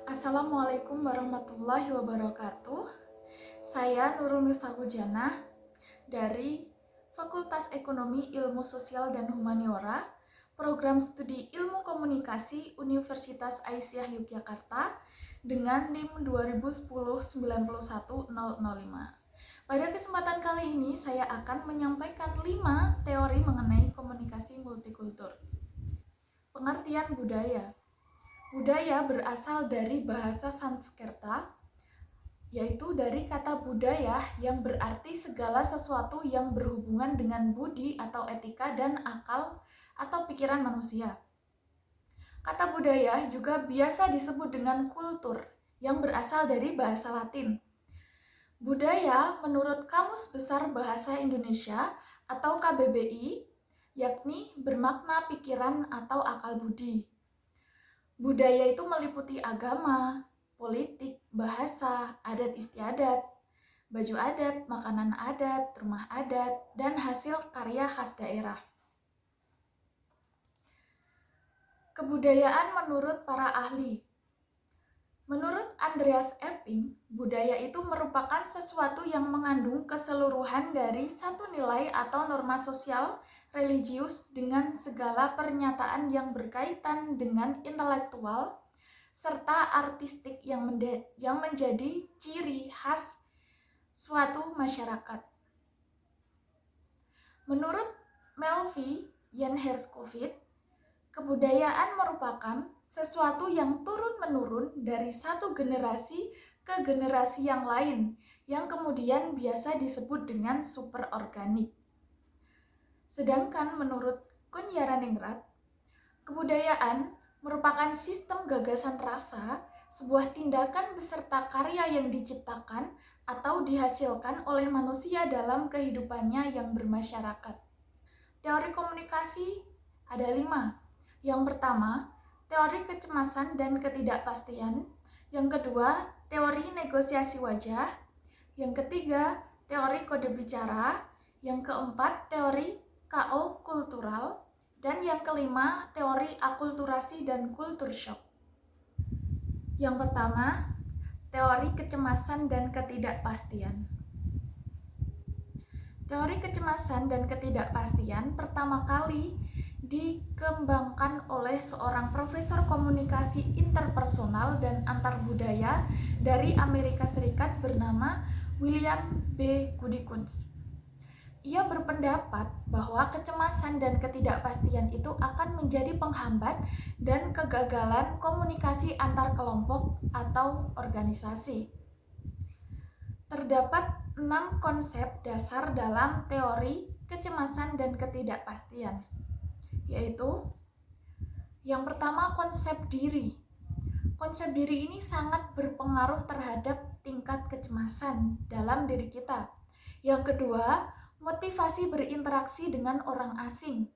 Assalamualaikum warahmatullahi wabarakatuh. Saya Nurul Mifahujana dari Fakultas Ekonomi Ilmu Sosial dan Humaniora, Program Studi Ilmu Komunikasi Universitas Aisyah Yogyakarta dengan NIM 2010-91005. Pada kesempatan kali ini saya akan menyampaikan 5 teori mengenai komunikasi multikultur. Pengertian budaya. Budaya berasal dari bahasa Sanskerta, yaitu dari kata budaya yang berarti segala sesuatu yang berhubungan dengan budi atau etika dan akal atau pikiran manusia. Kata budaya juga biasa disebut dengan kultur yang berasal dari bahasa Latin. Budaya menurut Kamus Besar Bahasa Indonesia atau KBBI, yakni bermakna pikiran atau akal budi. Budaya itu meliputi agama, politik, bahasa, adat istiadat, baju adat, makanan adat, rumah adat, dan hasil karya khas daerah. Kebudayaan menurut para ahli. Menurut Andreas Epping, budaya itu merupakan sesuatu yang mengandung keseluruhan dari satu nilai atau norma sosial, religius dengan segala pernyataan yang berkaitan dengan intelektual, serta artistik yang menjadi ciri khas suatu masyarakat. Menurut Melvin Jan Herskovits, kebudayaan merupakan sesuatu yang turun-menurun dari satu generasi ke generasi yang lain, yang kemudian biasa disebut dengan superorganik. Sedangkan menurut Kunjaraningrat, kebudayaan merupakan sistem gagasan rasa, sebuah tindakan beserta karya yang diciptakan atau dihasilkan oleh manusia dalam kehidupannya yang bermasyarakat. Teori komunikasi ada 5. Yang pertama, teori kecemasan dan ketidakpastian. Yang kedua, teori negosiasi wajah. Yang ketiga, teori kode bicara. Yang keempat, teori KO kultural. Dan yang kelima, teori akulturasi dan kultur shock. Yang pertama, teori kecemasan dan ketidakpastian. Teori kecemasan dan ketidakpastian pertama kali dikembangkan oleh seorang profesor komunikasi interpersonal dan antarbudaya dari Amerika Serikat bernama William B. Goody-Kunst. Ia berpendapat bahwa kecemasan dan ketidakpastian itu akan menjadi penghambat dan kegagalan komunikasi antar kelompok atau organisasi. Terdapat 6 konsep dasar dalam teori kecemasan dan ketidakpastian, yaitu yang pertama, konsep diri. Konsep diri ini sangat berpengaruh terhadap tingkat kecemasan dalam diri kita. Yang kedua, motivasi berinteraksi dengan orang asing.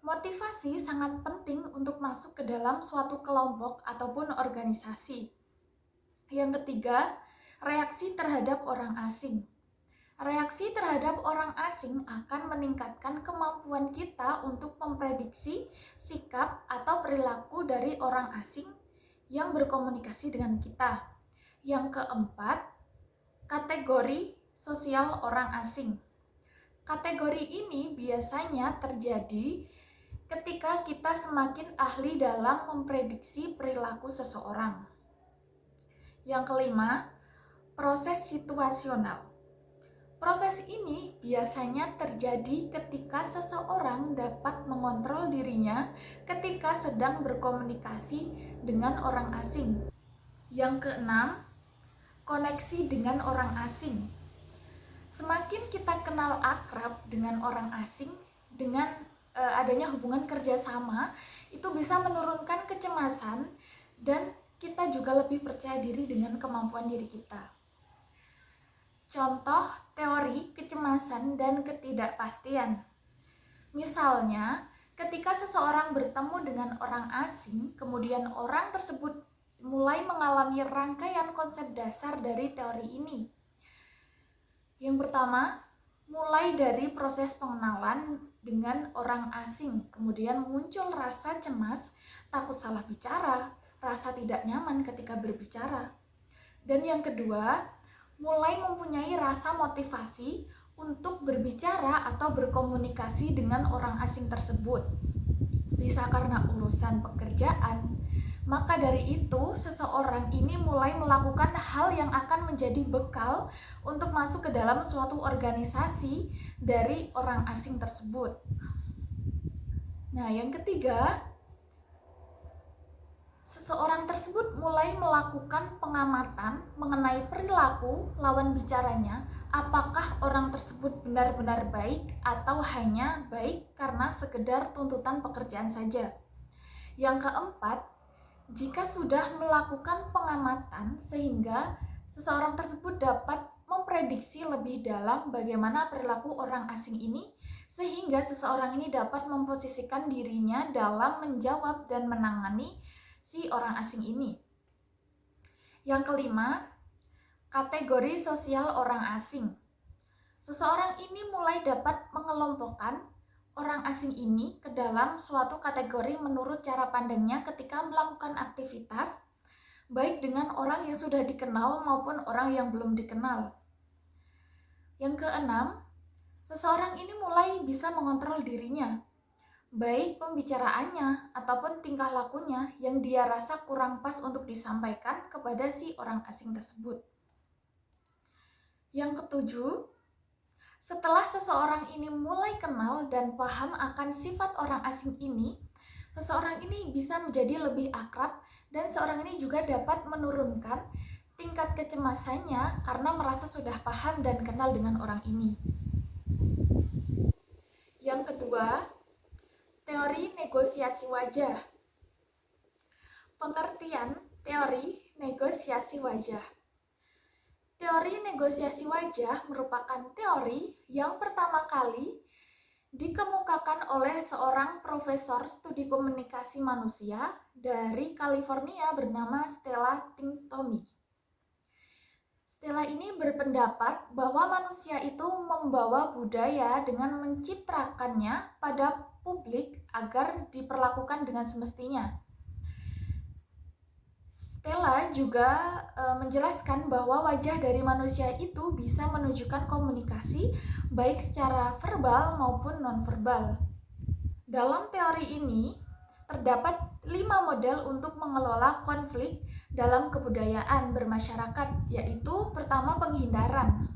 Motivasi sangat penting untuk masuk ke dalam suatu kelompok ataupun organisasi. Yang ketiga, reaksi terhadap orang asing. Reaksi terhadap orang asing akan meningkatkan kemampuan kita untuk memprediksi sikap atau perilaku dari orang asing yang berkomunikasi dengan kita. Yang keempat, kategori sosial orang asing. Kategori ini biasanya terjadi ketika kita semakin ahli dalam memprediksi perilaku seseorang. Yang kelima, proses situasional. Proses ini biasanya terjadi ketika seseorang dapat mengontrol dirinya ketika sedang berkomunikasi dengan orang asing. Yang keenam, koneksi dengan orang asing. Semakin kita kenal akrab dengan orang asing, dengan adanya hubungan kerjasama, itu bisa menurunkan kecemasan dan kita juga lebih percaya diri dengan kemampuan diri kita. Contoh teori kecemasan dan ketidakpastian. Misalnya, ketika seseorang bertemu dengan orang asing, kemudian orang tersebut mulai mengalami rangkaian konsep dasar dari teori ini. Yang pertama, mulai dari proses pengenalan dengan orang asing, kemudian muncul rasa cemas, takut salah bicara, rasa tidak nyaman ketika berbicara. Dan yang kedua, mulai mempunyai rasa motivasi untuk berbicara atau berkomunikasi dengan orang asing tersebut. Bisa karena urusan pekerjaan. Maka dari itu, seseorang ini mulai melakukan hal yang akan menjadi bekal untuk masuk ke dalam suatu organisasi dari orang asing tersebut. Nah, yang ketiga, seseorang tersebut mulai melakukan pengamatan mengenai perilaku lawan bicaranya, apakah orang tersebut benar-benar baik atau hanya baik karena sekedar tuntutan pekerjaan saja. Yang keempat, jika sudah melakukan pengamatan sehingga seseorang tersebut dapat memprediksi lebih dalam bagaimana perilaku orang asing ini, sehingga seseorang ini dapat memposisikan dirinya dalam menjawab dan menangani si orang asing ini. Yang kelima, kategori sosial orang asing. Seseorang ini mulai dapat mengelompokkan orang asing ini ke dalam suatu kategori menurut cara pandangnya ketika melakukan aktivitas, baik dengan orang yang sudah dikenal maupun orang yang belum dikenal. Yang keenam, seseorang ini mulai bisa mengontrol dirinya, baik pembicaraannya ataupun tingkah lakunya yang dia rasa kurang pas untuk disampaikan kepada si orang asing tersebut. Yang ketujuh, setelah seseorang ini mulai kenal dan paham akan sifat orang asing ini, seseorang ini bisa menjadi lebih akrab dan seorang ini juga dapat menurunkan tingkat kecemasannya karena merasa sudah paham dan kenal dengan orang ini. Yang kedua, teori negosiasi wajah. Pengertian teori negosiasi wajah. Teori negosiasi wajah merupakan teori yang pertama kali dikemukakan oleh seorang profesor studi komunikasi manusia dari California bernama Stella Tintomi. Stella ini berpendapat bahwa manusia itu membawa budaya dengan mencitrakannya pada publik agar diperlakukan dengan semestinya. Stella juga menjelaskan bahwa wajah dari manusia itu bisa menunjukkan komunikasi baik secara verbal maupun nonverbal. Dalam teori ini terdapat 5 model untuk mengelola konflik dalam kebudayaan bermasyarakat, yaitu pertama penghindaran.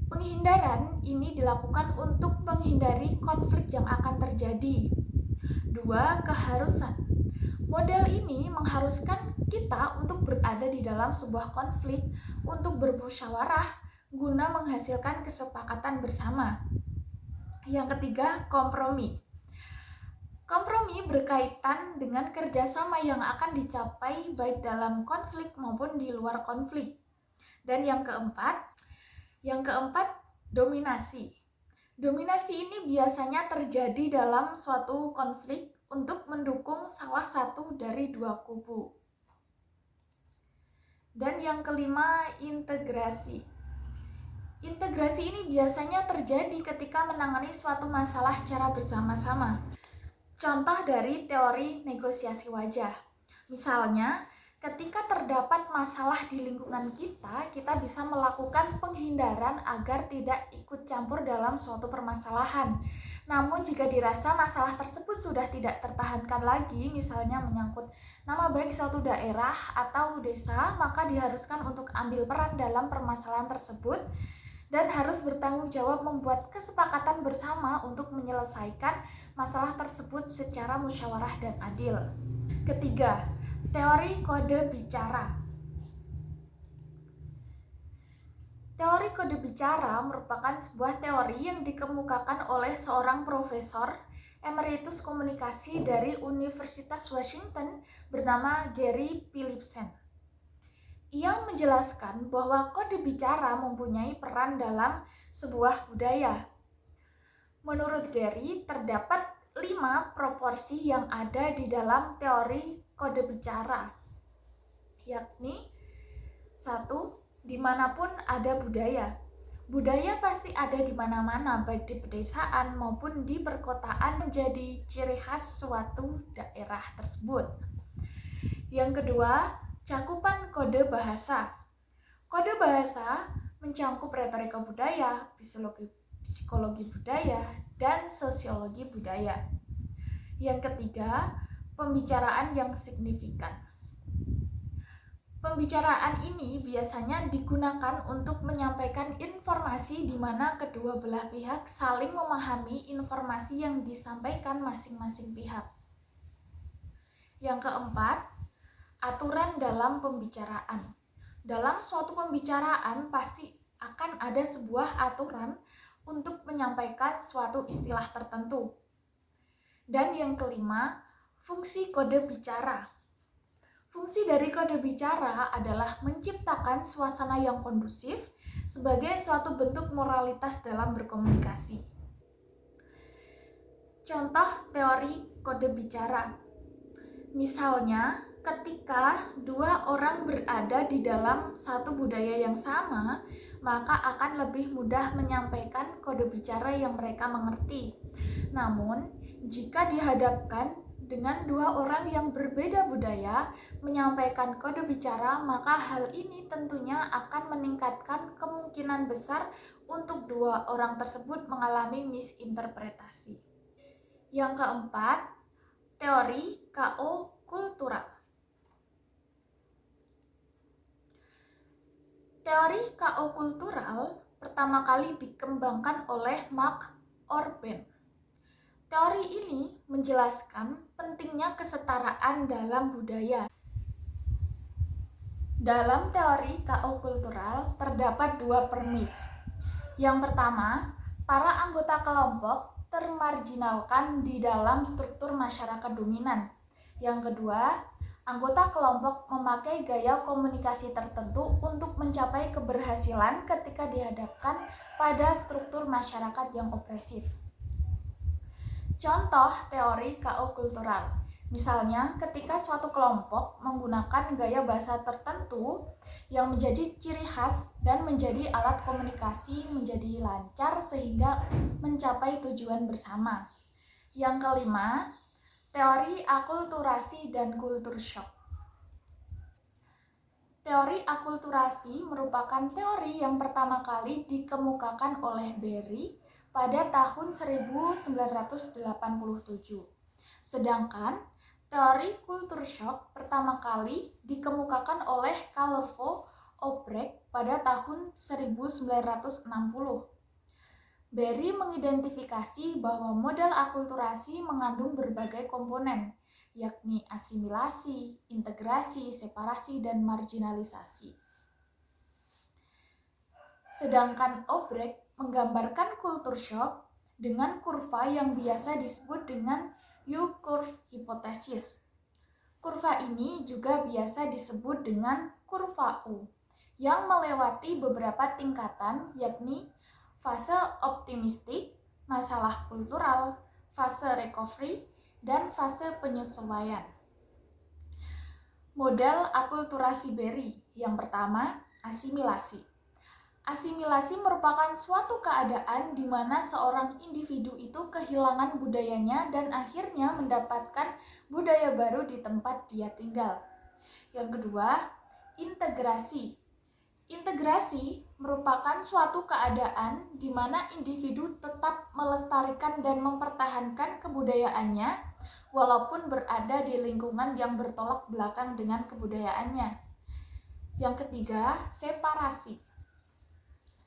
Penghindaran ini dilakukan untuk menghindari konflik yang akan terjadi. 2. Keharusan. Model ini mengharuskan kita untuk berada di dalam sebuah konflik untuk bermusyawarah guna menghasilkan kesepakatan bersama. Yang ketiga, kompromi. Kompromi berkaitan dengan kerjasama yang akan dicapai baik dalam konflik maupun di luar konflik. Dan yang keempat, dominasi. Dominasi ini biasanya terjadi dalam suatu konflik untuk mendukung salah satu dari dua kubu. Dan yang kelima, integrasi. Integrasi ini biasanya terjadi ketika menangani suatu masalah secara bersama-sama. Contoh dari teori negosiasi wajah. Misalnya, ketika terdapat masalah di lingkungan kita bisa melakukan penghindaran agar tidak ikut campur dalam suatu permasalahan. Namun jika dirasa masalah tersebut sudah tidak tertahankan lagi, misalnya menyangkut nama baik suatu daerah atau desa, maka diharuskan untuk ambil peran dalam permasalahan tersebut dan harus bertanggung jawab membuat kesepakatan bersama untuk menyelesaikan masalah tersebut secara musyawarah dan adil. Ketiga, teori kode bicara. Teori kode bicara merupakan sebuah teori yang dikemukakan oleh seorang profesor emeritus komunikasi dari Universitas Washington bernama Gary Philipson. Ia menjelaskan bahwa kode bicara mempunyai peran dalam sebuah budaya. Menurut Gary, terdapat 5 proporsi yang ada di dalam teori kode bicara, yakni 1. Dimanapun ada budaya. Budaya pasti ada di mana-mana, baik di pedesaan maupun di perkotaan, menjadi ciri khas suatu daerah tersebut. Yang kedua, cakupan kode bahasa. Kode bahasa mencangkup retorika budaya, psikologi budaya, dan sosiologi budaya. Yang ketiga, pembicaraan yang signifikan. Pembicaraan ini biasanya digunakan untuk menyampaikan informasi di mana kedua belah pihak saling memahami informasi yang disampaikan masing-masing pihak. Yang keempat, aturan dalam pembicaraan. Dalam suatu pembicaraan pasti akan ada sebuah aturan untuk menyampaikan suatu istilah tertentu. Dan yang kelima, fungsi kode bicara. Fungsi dari kode bicara adalah menciptakan suasana yang kondusif sebagai suatu bentuk moralitas dalam berkomunikasi. Contoh teori kode bicara. Misalnya, ketika dua orang berada di dalam satu budaya yang sama, maka akan lebih mudah menyampaikan kode bicara yang mereka mengerti. Namun, jika dihadapkan dengan dua orang yang berbeda budaya menyampaikan kode bicara, maka hal ini tentunya akan meningkatkan kemungkinan besar untuk dua orang tersebut mengalami misinterpretasi. Yang keempat, teori KO kultural. Teori KO kultural pertama kali dikembangkan oleh Mark Orben. Teori ini menjelaskan pentingnya kesetaraan dalam budaya. Dalam teori KO kultural terdapat dua premis. Yang pertama, para anggota kelompok termarginalkan di dalam struktur masyarakat dominan. Yang kedua, anggota kelompok memakai gaya komunikasi tertentu untuk mencapai keberhasilan ketika dihadapkan pada struktur masyarakat yang opresif. Contoh teori KO kultural. Misalnya, ketika suatu kelompok menggunakan gaya bahasa tertentu yang menjadi ciri khas dan menjadi alat komunikasi menjadi lancar sehingga mencapai tujuan bersama. Yang kelima, teori akulturasi dan kultur shock. Teori akulturasi merupakan teori yang pertama kali dikemukakan oleh Berry pada tahun 1987. Sedangkan teori kultur shock pertama kali dikemukakan oleh Carlo Obrecht pada tahun 1960. Berry mengidentifikasi bahwa model akulturasi mengandung berbagai komponen, yakni asimilasi, integrasi, separasi, dan marginalisasi. Sedangkan Obrecht menggambarkan kultur shock dengan kurva yang biasa disebut dengan U-curve hipotesis. Kurva ini juga biasa disebut dengan kurva U, yang melewati beberapa tingkatan, yakni fase optimistik, masalah kultural, fase recovery, dan fase penyesuaian. Model akulturasi Berry yang pertama, asimilasi. Asimilasi merupakan suatu keadaan di mana seorang individu itu kehilangan budayanya dan akhirnya mendapatkan budaya baru di tempat dia tinggal. Yang kedua, integrasi. Integrasi merupakan suatu keadaan di mana individu tetap melestarikan dan mempertahankan kebudayaannya walaupun berada di lingkungan yang bertolak belakang dengan kebudayaannya. Yang ketiga, separasi.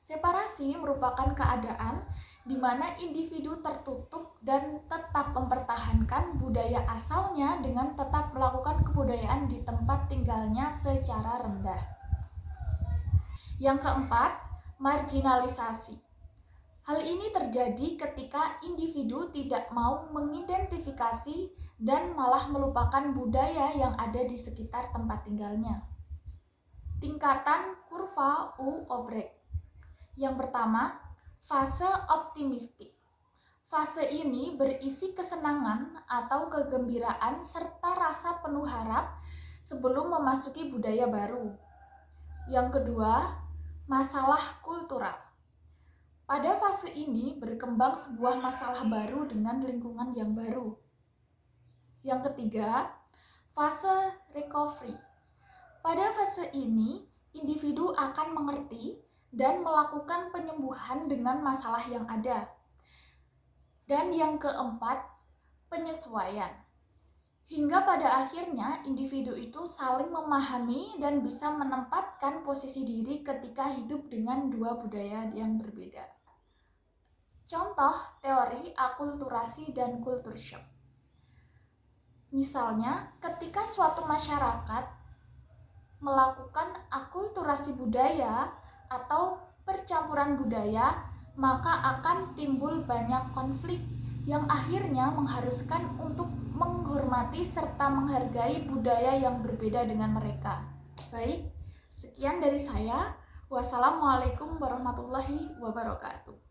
Separasi merupakan keadaan di mana individu tertutup dan tetap mempertahankan budaya asalnya dengan tetap melakukan kebudayaan di tempat tinggalnya secara rendah. Yang keempat, marginalisasi. Hal ini terjadi ketika individu tidak mau mengidentifikasi dan malah melupakan budaya yang ada di sekitar tempat tinggalnya. Tingkatan kurva U Obrecht. Yang pertama, fase optimistik. Fase ini berisi kesenangan atau kegembiraan serta rasa penuh harap sebelum memasuki budaya baru. Yang kedua, masalah kultural. Pada fase ini berkembang sebuah masalah baru dengan lingkungan yang baru. Yang ketiga, fase recovery. Pada fase ini, individu akan mengerti dan melakukan penyembuhan dengan masalah yang ada. Dan yang keempat, penyesuaian. Hingga pada akhirnya individu itu saling memahami dan bisa menempatkan posisi diri ketika hidup dengan dua budaya yang berbeda. Contoh teori akulturasi dan culture shock. Misalnya, ketika suatu masyarakat melakukan akulturasi budaya atau percampuran budaya, maka akan timbul banyak konflik yang akhirnya mengharuskan untuk menghormati serta menghargai budaya yang berbeda dengan mereka. Baik, sekian dari saya. Wassalamualaikum warahmatullahi wabarakatuh.